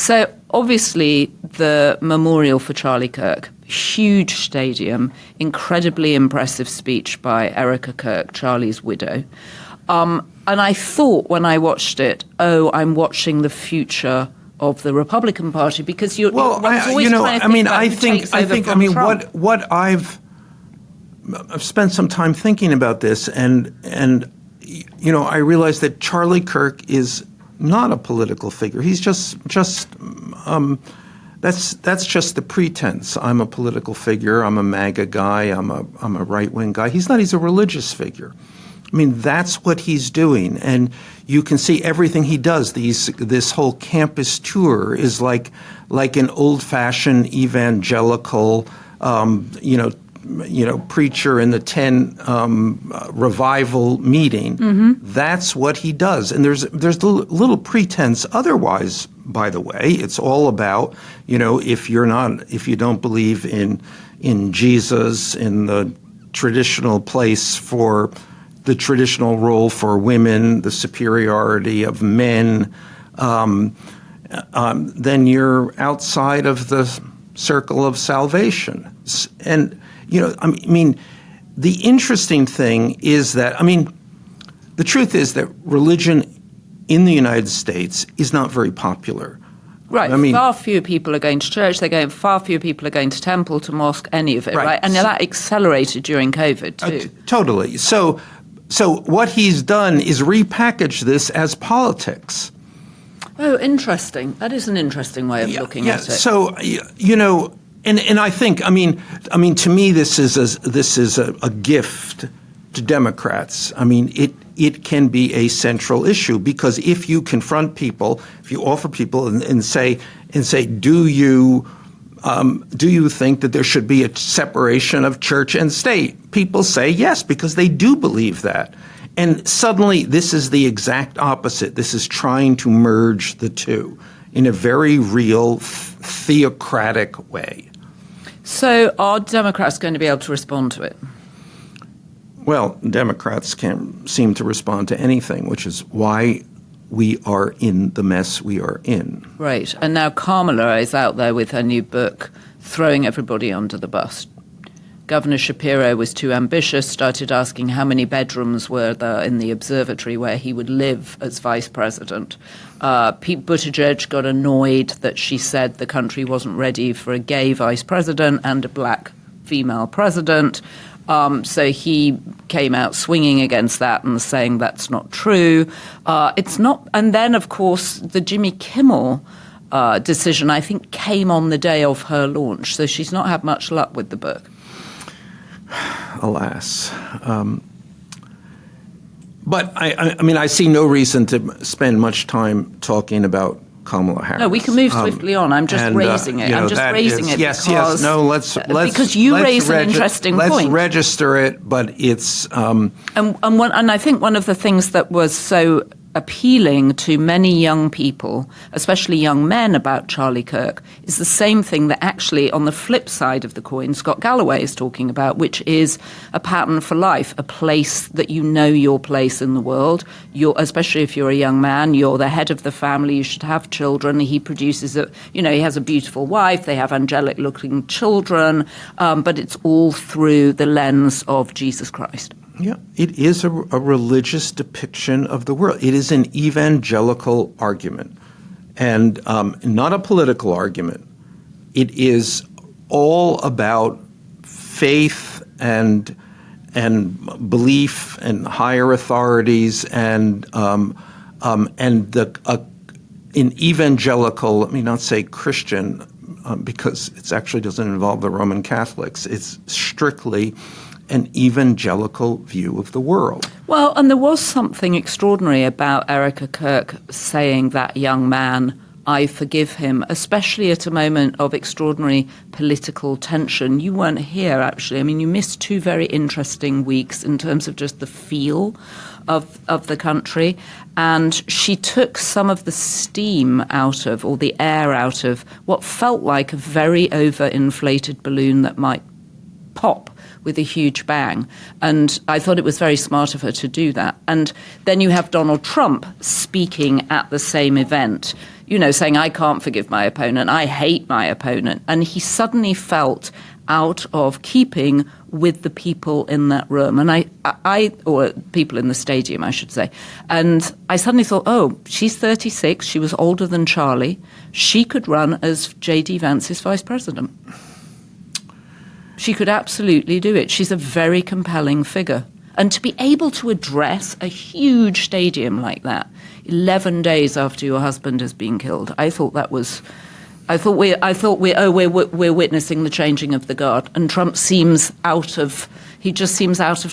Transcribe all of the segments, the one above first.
So obviously the memorial for Charlie Kirk, huge stadium, incredibly impressive speech by Erika Kirk, Charlie's widow. And I thought when I watched it, I'm watching the future of the Republican Party, because what I've spent some time thinking about this, and I realized that Charlie Kirk is not a political figure. He's just that's just the pretense. I'm a political figure. I'm a MAGA guy. I'm a right-wing guy. He's not. He's a religious figure. I mean, that's what he's doing, and you can see everything he does. This whole campus tour is like an old-fashioned evangelical, preacher in the 10 revival meting. Mm-hmm. That's what he does, and there's little pretense otherwise. By the way, it's all about if you don't believe in Jesus, in the traditional place for the traditional role for women, the superiority of men, then you're outside of the circle of salvation. And, the interesting thing is that, the truth is that religion in the United States is not very popular. Right. Far fewer people are going to church. Far fewer people are going to temple, to mosque, any of it, right? And that accelerated during COVID, too. Totally. So what he's done is repackage this as politics. Oh, interesting. That is an interesting way of looking at it. So, and I think, to me, this is a gift to Democrats. It can be a central issue, because if you confront people, if you offer people and say, do you think that there should be a separation of church and state? People say yes, because they do believe that. And suddenly this is the exact opposite. This is trying to merge the two in a very real theocratic way. So are Democrats going to be able to respond to it? Well, Democrats can't seem to respond to anything, which is why we are in the mess we are in. Right. And now Kamala is out there with her new book, throwing everybody under the bus. Governor Shapiro was too ambitious, started asking how many bedrooms were there in the observatory where he would live as vice president. Pete Buttigieg got annoyed that she said the country wasn't ready for a gay vice president and a black female president. So he came out swinging against that and saying that's not true. It's not. And then, of course, the Jimmy Kimmel decision, I think, came on the day of her launch. So she's not had much luck with the book. Alas. But I see no reason to spend much time talking about Kamala Harris. No, we can move swiftly on. I'm just raising it. I'm just raising it yes, because... Yes, no, let's because you raise an interesting point. Let's register it, but it's... And I think one of the things that was so appealing to many young people, especially young men, about Charlie Kirk is the same thing that actually, on the flip side of the coin, Scott Galloway is talking about, which is a pattern for life, a place that you know your place in the world. Especially if you're a young man, you're the head of the family, you should have children. He produces he has a beautiful wife, they have angelic-looking children, but it's all through the lens of Jesus Christ. Yeah, it is a religious depiction of the world. It is an evangelical argument, and not a political argument. It is all about faith and belief and higher authorities and in evangelical. Let me not say Christian, because it actually doesn't involve the Roman Catholics. It's strictly an evangelical view of the world. Well, and there was something extraordinary about Erika Kirk saying that young man, I forgive him, especially at a moment of extraordinary political tension. You weren't here, actually. You missed 2 very interesting weeks in terms of just the feel of the country. And she took some of the steam out of, or the air out of, what felt like a very overinflated balloon that might pop with a huge bang. And I thought it was very smart of her to do that. And then you have Donald Trump speaking at the same event. saying, I can't forgive my opponent, I hate my opponent. And he suddenly felt out of keeping with the people in that room. And or people in the stadium, I should say. And I suddenly thought, oh, she's 36, she was older than Charlie. She could run as J.D. Vance's vice president. She could absolutely do it. She's a very compelling figure. And to be able to address a huge stadium like that, 11 days after your husband has been killed, I thought we're witnessing the changing of the guard. And Trump seems out of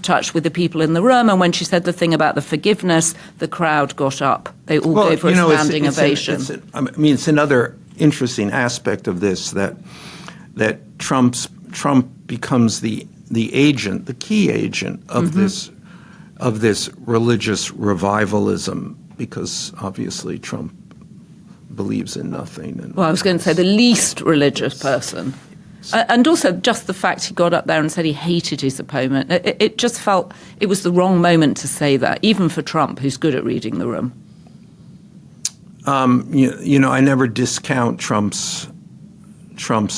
touch with the people in the room. And when she said the thing about the forgiveness, the crowd got up. They all gave her a standing ovation. It's another interesting aspect of this that Trump becomes the agent, the key agent of this religious revivalism, because obviously Trump believes in nothing. Well, I was going to say the least religious person. And also just the fact he got up there and said he hated his opponent. It just felt it was the wrong moment to say that, even for Trump, who's good at reading the room. I never discount Trump's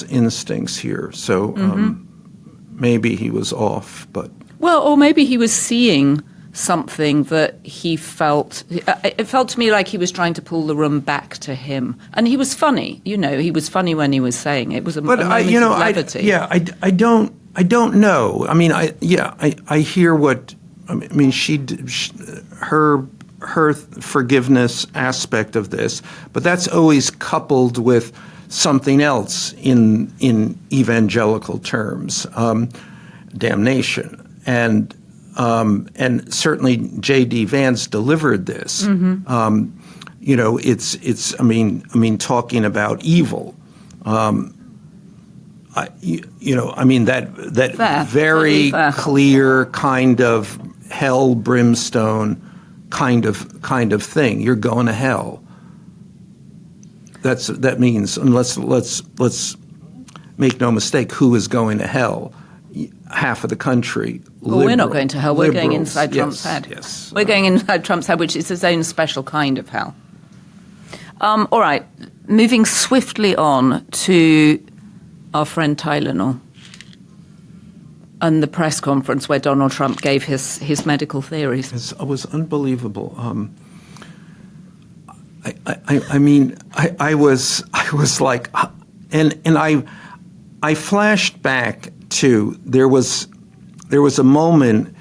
instincts here. So maybe he was off, but... Well, or maybe he was seeing something that he felt... It felt to me like he was trying to pull the room back to him. And he was funny. He was funny when he was saying it. It was a moment of levity. I don't know. I mean, I hear what... I mean, her forgiveness aspect of this, but that's always coupled with something else in evangelical terms, damnation, and certainly J.D. Vance delivered this. It's talking about evil. That very clear kind of hell brimstone kind of thing. You're going to hell. That means, and let's make no mistake, who is going to hell? Half of the country. Well, we're not going to hell. We're going inside Trump's head. Yes. We're going inside Trump's head, which is his own special kind of hell. All right, moving swiftly on to our friend Tylenol and the press conference where Donald Trump gave his medical theories. It was unbelievable. I was like, and I flashed back to there was a moment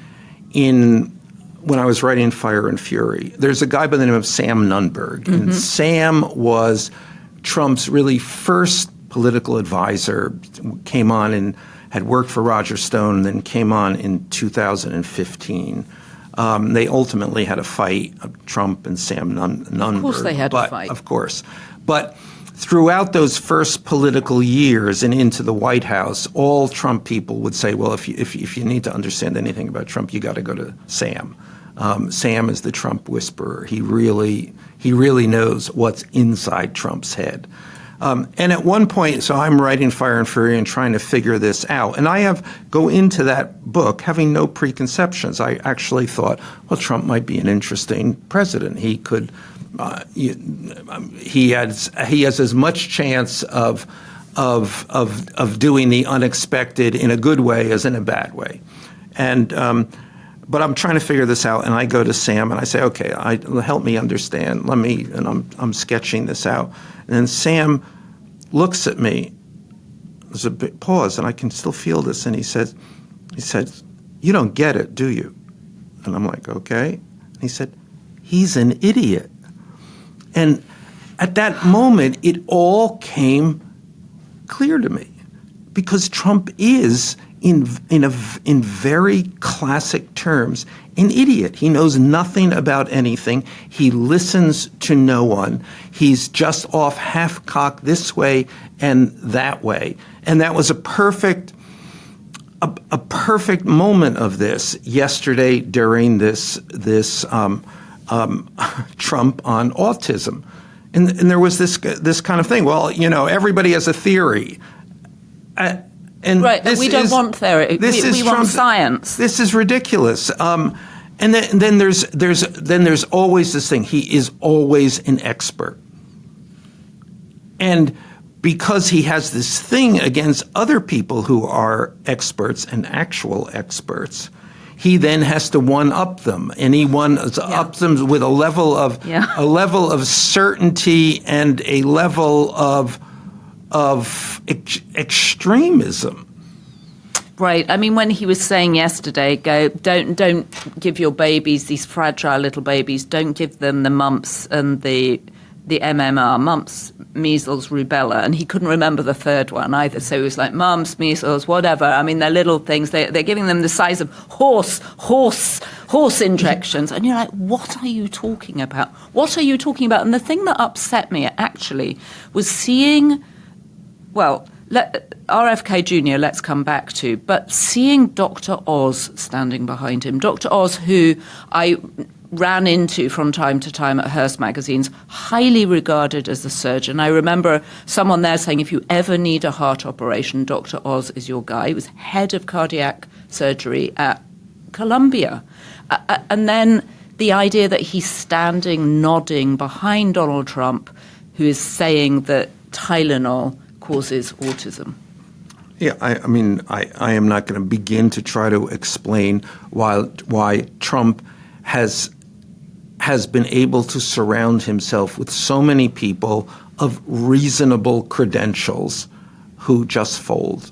when I was writing Fire and Fury. There's a guy by the name of Sam Nunberg, and Sam was Trump's really first political advisor. Came on and had worked for Roger Stone, and then came on in 2015. They ultimately had a fight, Trump and Sam Nunberg. Of course they had a fight. Of course. But throughout those first political years and into the White House, all Trump people would say, well, if you need to understand anything about Trump, you got to go to Sam. Sam is the Trump whisperer. He really knows what's inside Trump's head. And at one point, so I'm writing Fire and Fury and trying to figure this out. And I go into that book having no preconceptions. I actually thought, well, Trump might be an interesting president. He could, he has as much chance of doing the unexpected in a good way as in a bad way. And but I'm trying to figure this out, and I go to Sam and I say, okay, help me understand. And I'm sketching this out. And then Sam looks at me. There's a big pause, and I can still feel this. And he said, "You don't get it, do you?" And I'm like, "Okay." And he said, "He's an idiot." And at that moment, it all came clear to me, because Trump is, in very classic terms, an idiot. He knows nothing about anything. He listens to no one. He's just off half-cock this way and that way. And that was a perfect moment of this yesterday during this Trump on autism. And there was this kind of thing. Well, everybody has a theory. And right, but we don't want theory. We want science. This is ridiculous. And then there's always this thing. He is always an expert. And because he has this thing against other people who are experts and actual experts, he then has to one-up them, and he one-ups them with a level of certainty and a level of extremism. Right. I mean, when he was saying yesterday, don't give your babies, these fragile little babies, don't give them the mumps and the MMR, mumps, measles, rubella, and he couldn't remember the third one either. So he was like, mumps, measles, whatever. I mean, they're little things. They're giving them the size of horse injections. And you're like, what are you talking about? What are you talking about? And the thing that upset me, actually, was seeing, RFK Jr., let's come back to, but seeing Dr. Oz standing behind him. Dr. Oz, who I ran into from time to time at Hearst magazines, highly regarded as a surgeon. I remember someone there saying, if you ever need a heart operation, Dr. Oz is your guy. He was head of cardiac surgery at Columbia. And then the idea that he's standing, nodding behind Donald Trump, who is saying that Tylenol causes autism. Yeah, I mean, I am not going to begin to try to explain why Trump has been able to surround himself with so many people of reasonable credentials who just fold.